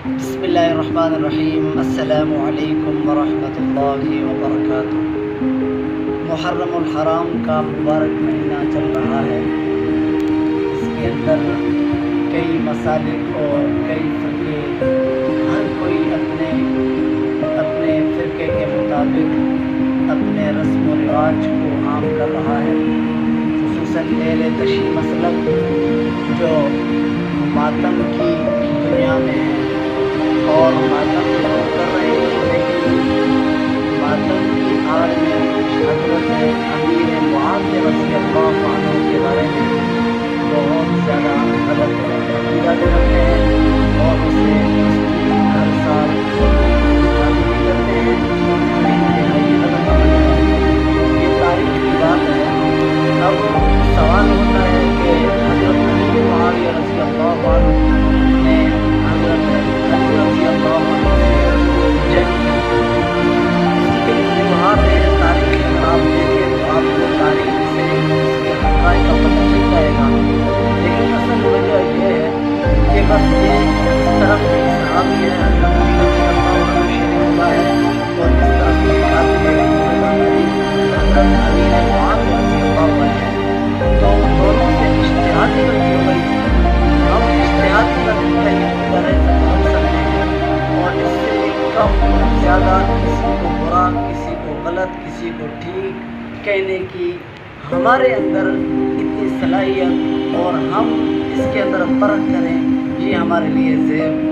بسم اللہ الرحمن الرحیم۔ السلام علیکم ورحمۃ اللہ وبرکاتہ۔ محرم الحرام کا مبارک مہینہ چل رہا ہے۔ اس کے اندر کئی مسالک اور کئی فرقے، ہر کوئی اپنے فرقے کے مطابق اپنے رسم و رواج کو عام کر رہا ہے۔ خصوصاً اہل تشیع مسلک جو ماتم کی دنیا میں ہے اور ماتم ضرور کر رہے ہیں، لیکن ماتم کی آڑ میں حضرت امیر معاویہ رضی اللہ عنہ کے بارے میں بہت زیادہ غلط عقیدہ رکھتے ہیں اور اسے ہر سال شادی کرتے ہیں، جو انتہائی غلط عمل ہے۔ یہ تاریخ کی بات ہے۔ اب سوال ہوتا ہے کہ حضرت امیر معاویہ رضی اللہ عنہ نے حضرت علی رضی اللہ عنہ سے جنگ کی، اس کے وجوہات ہے تاریخ۔ اگر آپ دیکھیں تو آپ کو تاریخ سے اس کے حقائق کا پتہ چل جائے گا، لیکن اصل وجہ یہ ہے کہ بس یہ اس طرف ایک صحابی ہے حضرت علی رضی اللہ عنہ شہید ہوا ہے، اور اس طرف ایک قاتل ہے حضرت امیر معاویہ رضی اللہ عنہ ہے، تو دونوں سے اجتہادی غلطی ہو گئی۔ ہم اجتہادی غلطی کا یہ مظاہرہ کر سکتے ہیں، اور اس سے کم زیادہ کسی کو برا، کسی کو غلط، کسی کو ٹھیک کہنے کی ہمارے اندر اتنی صلاحیت اور ہم اس کے اندر فرق کریں، یہ ہمارے لیے زیب